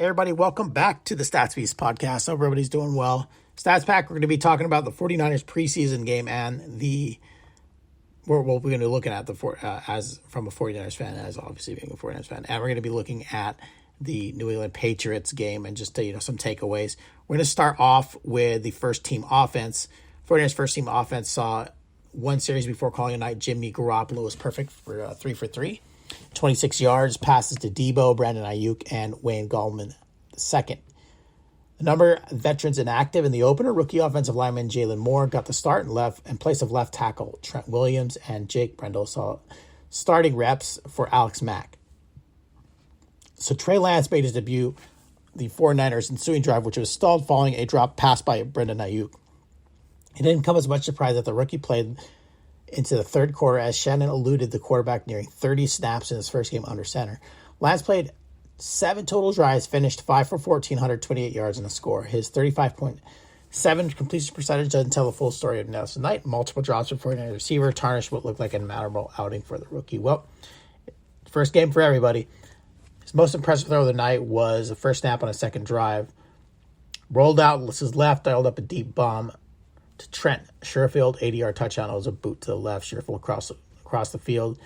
Hey everybody, welcome back to the Stats Beast podcast. Hope everybody's doing well. Stats Pack, we're going to be talking about the 49ers preseason game and we're going to be looking at as from a 49ers fan, as obviously being a 49ers fan, and we're going to be looking at the New England Patriots game and just some takeaways. We're going to start off with the first team offense. 49ers first team offense saw one series before calling a night. Jimmy Garoppolo was perfect for 3 for 3. 26 yards, passes to Debo, Brandon Ayuk, and Wayne Gallman II. The number of veterans inactive in the opener, rookie offensive lineman Jalen Moore got the start in place of left tackle Trent Williams, and Jake Brendel saw starting reps for Alex Mack. So Trey Lance made his debut, the 49ers ensuing drive, which was stalled following a drop pass by Brandon Ayuk. It didn't come as much surprise that the rookie played into the third quarter, as Shannon eluded the quarterback nearing 30 snaps in his first game under center. Lance played 7 total drives, finished 5 for 14, 128 yards in a score. His 35.7 completion percentage doesn't tell the full story of Nelson Knight. Multiple drops for 49ers receiver, tarnished what looked like a memorable outing for the rookie. Well, first game for everybody. His most impressive throw of the night was the first snap on a second drive. Rolled out to his left, dialed up a deep bomb to Trent Sherfield, 80-yard touchdown. It was a boot to the left, Sherfield across the field.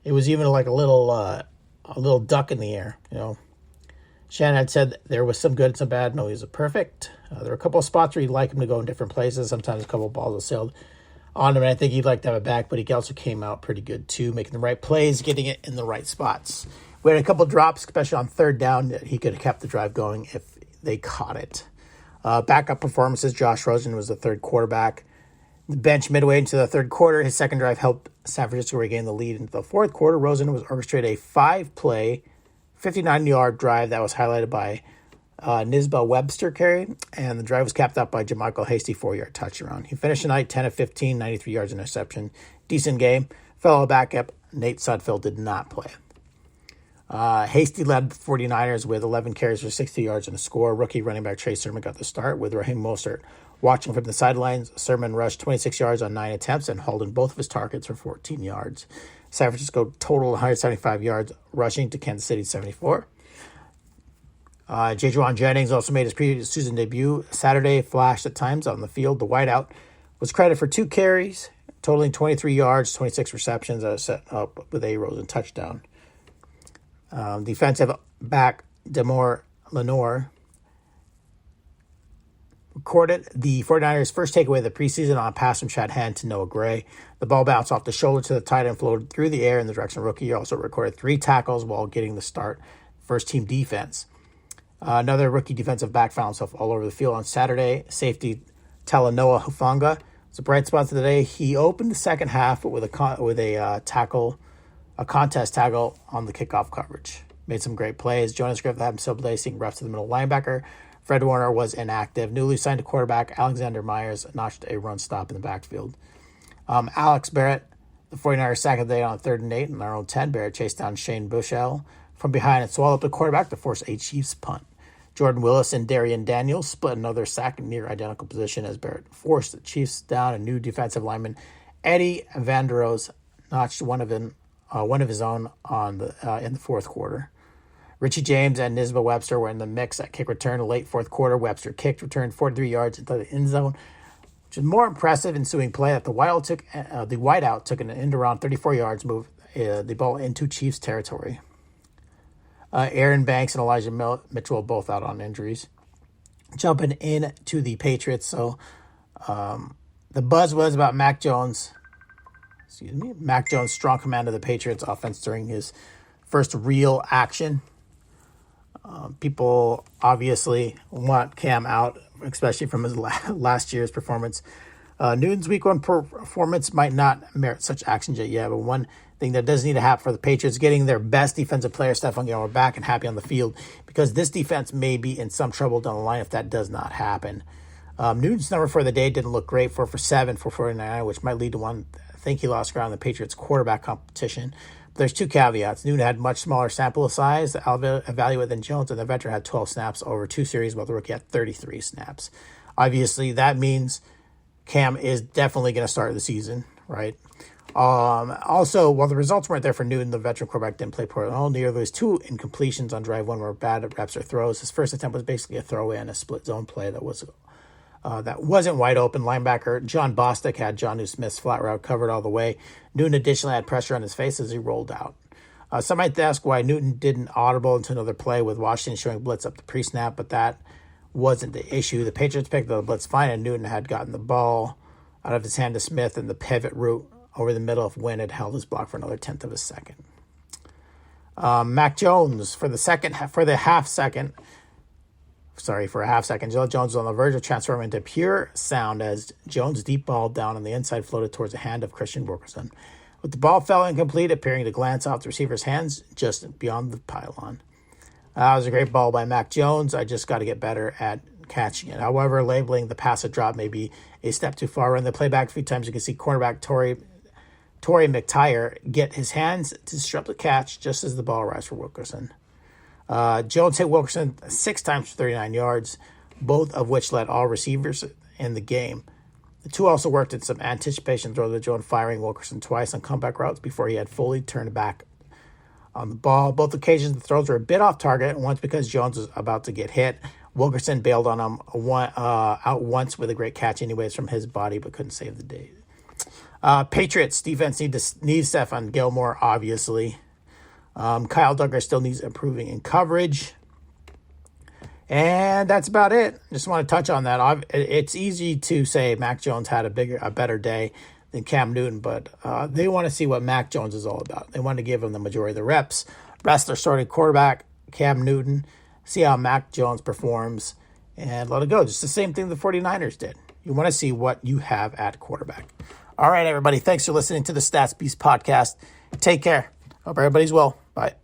It was even like a little duck in the air. Shannon had said there was some good and some bad. No, he was perfect. There were a couple of spots where he'd like him to go in different places. Sometimes a couple of balls sailed on him, and I think he'd like to have it back, but he also came out pretty good too, making the right plays, getting it in the right spots. We had a couple of drops, especially on third down, that he could have kept the drive going if they caught it. Backup performances, Josh Rosen was the third quarterback. The bench midway into the third quarter, his second drive helped San Francisco regain the lead into the fourth quarter. Rosen was orchestrated a 5-play, 59-yard drive that was highlighted by Nisba Webster carry, and the drive was capped up by JaMycal Hasty 4-yard touchdown. He finished the night 10 of 15, 93 yards interception. Decent game. Fellow backup Nate Sudfeld did not play. Hasty led the 49ers with 11 carries for 60 yards and a score. Rookie running back Trey Sermon got the start with Raheem Mostert watching from the sidelines. Sermon rushed 26 yards on 9 attempts and hauled in both of his targets for 14 yards. San Francisco totaled 175 yards rushing to Kansas City 74. J. Juwan Jennings also made his preseason debut Saturday, flashed at times on the field. The wideout was credited for 2 carries, totaling 23 yards, 26 receptions, that was set up with a Rosen touchdown. Defensive back Demore Lenore recorded the 49ers' first takeaway of the preseason on a pass from Chad Hand to Noah Gray. The ball bounced off the shoulder to the tight end and floated through the air in the direction of rookie. He also recorded 3 tackles while getting the start. First team defense. Another rookie defensive back found himself all over the field on Saturday. Safety Talanoa Hufanga was a bright spot today. He opened the second half with a contest tackle on the kickoff coverage. Made some great plays. Jonas Griffith had himself placing reps to the middle linebacker. Fred Warner was inactive. Newly signed to quarterback Alexander Myers notched a run stop in the backfield. Alex Barrett, the 49ers sack of the day on 3rd and 8 in their own 10. Barrett chased down Shane Buechele from behind and swallowed up the quarterback to force a Chiefs punt. Jordan Willis and Darian Daniels split another sack in near identical position as Barrett forced the Chiefs down. A new defensive lineman, Eddie Vanderos, notched one of his own in the fourth quarter. Richie James and Nisba Webster were in the mix at kick return. Late fourth quarter, Webster kicked, returned 43 yards into the end zone, which is more impressive ensuing play that the wideout took an end around 34 yards, moved the ball into Chiefs territory. Aaron Banks and Elijah Mitchell both out on injuries. Jumping into the Patriots, so the buzz was about Mac Jones' strong command of the Patriots offense during his first real action. People obviously want Cam out, especially from his last year's performance. Newton's week 1 performance might not merit such action yet, but one thing that does need to happen for the Patriots, getting their best defensive player, Stephon Gilmore, back and happy on the field, because this defense may be in some trouble down the line if that does not happen. Newton's number for the day didn't look great, 4 for 7 for 49, which might lead to one. I think he lost ground in the Patriots quarterback competition. But there's 2 caveats. Newton had much smaller sample size to evaluate than Jones, and the veteran had 12 snaps over 2 series, while the rookie had 33 snaps. Obviously, that means Cam is definitely going to start the season, right? Also, while the results weren't there for Newton, the veteran quarterback didn't play poorly at all. Nearly was 2 incompletions on drive 1 were bad reps or throws. His first attempt was basically a throwaway and a split zone play that wasn't wide open. Linebacker John Bostic had Jonnu Smith's flat route covered all the way. Newton additionally had pressure on his face as he rolled out. Some might ask why Newton didn't audible into another play with Washington showing blitz up the pre-snap, but that wasn't the issue. The Patriots picked the blitz fine, and Newton had gotten the ball out of his hand to Smith, and the pivot route over the middle of Wynn had held his block for another tenth of a second. Mac Jones for a half second. Jaleel Jones was on the verge of transforming into pure sound as Jones' deep ball down on the inside floated towards the hand of Christian Wilkerson. But the ball fell incomplete, appearing to glance off the receiver's hands just beyond the pylon. That was a great ball by Mac Jones. I just got to get better at catching it. However, labeling the pass a drop may be a step too far. Run the playback a few times. You can see cornerback Torrey McTyer get his hands to disrupt the catch just as the ball arrives for Wilkerson. Jones hit Wilkerson 6 times for 39 yards, both of which led all receivers in the game. The two also worked in some anticipation throws with Jones firing Wilkerson twice on comeback routes before he had fully turned back on the ball. Both occasions, the throws were a bit off target, once because Jones was about to get hit. Wilkerson bailed on him out once with a great catch anyways from his body, but couldn't save the day. Patriots defense needs Stephon Gilmore, obviously. Kyle Duggar still needs improving in coverage. And that's about it. Just want to touch on that. It's easy to say Mac Jones had a better day than Cam Newton, but they want to see what Mac Jones is all about. They want to give him the majority of the reps, rest their starting quarterback, Cam Newton, see how Mac Jones performs, and let it go. Just the same thing the 49ers did. You want to see what you have at quarterback. All right, everybody. Thanks for listening to the Stats Beast podcast. Take care. Hope everybody's well. Bye.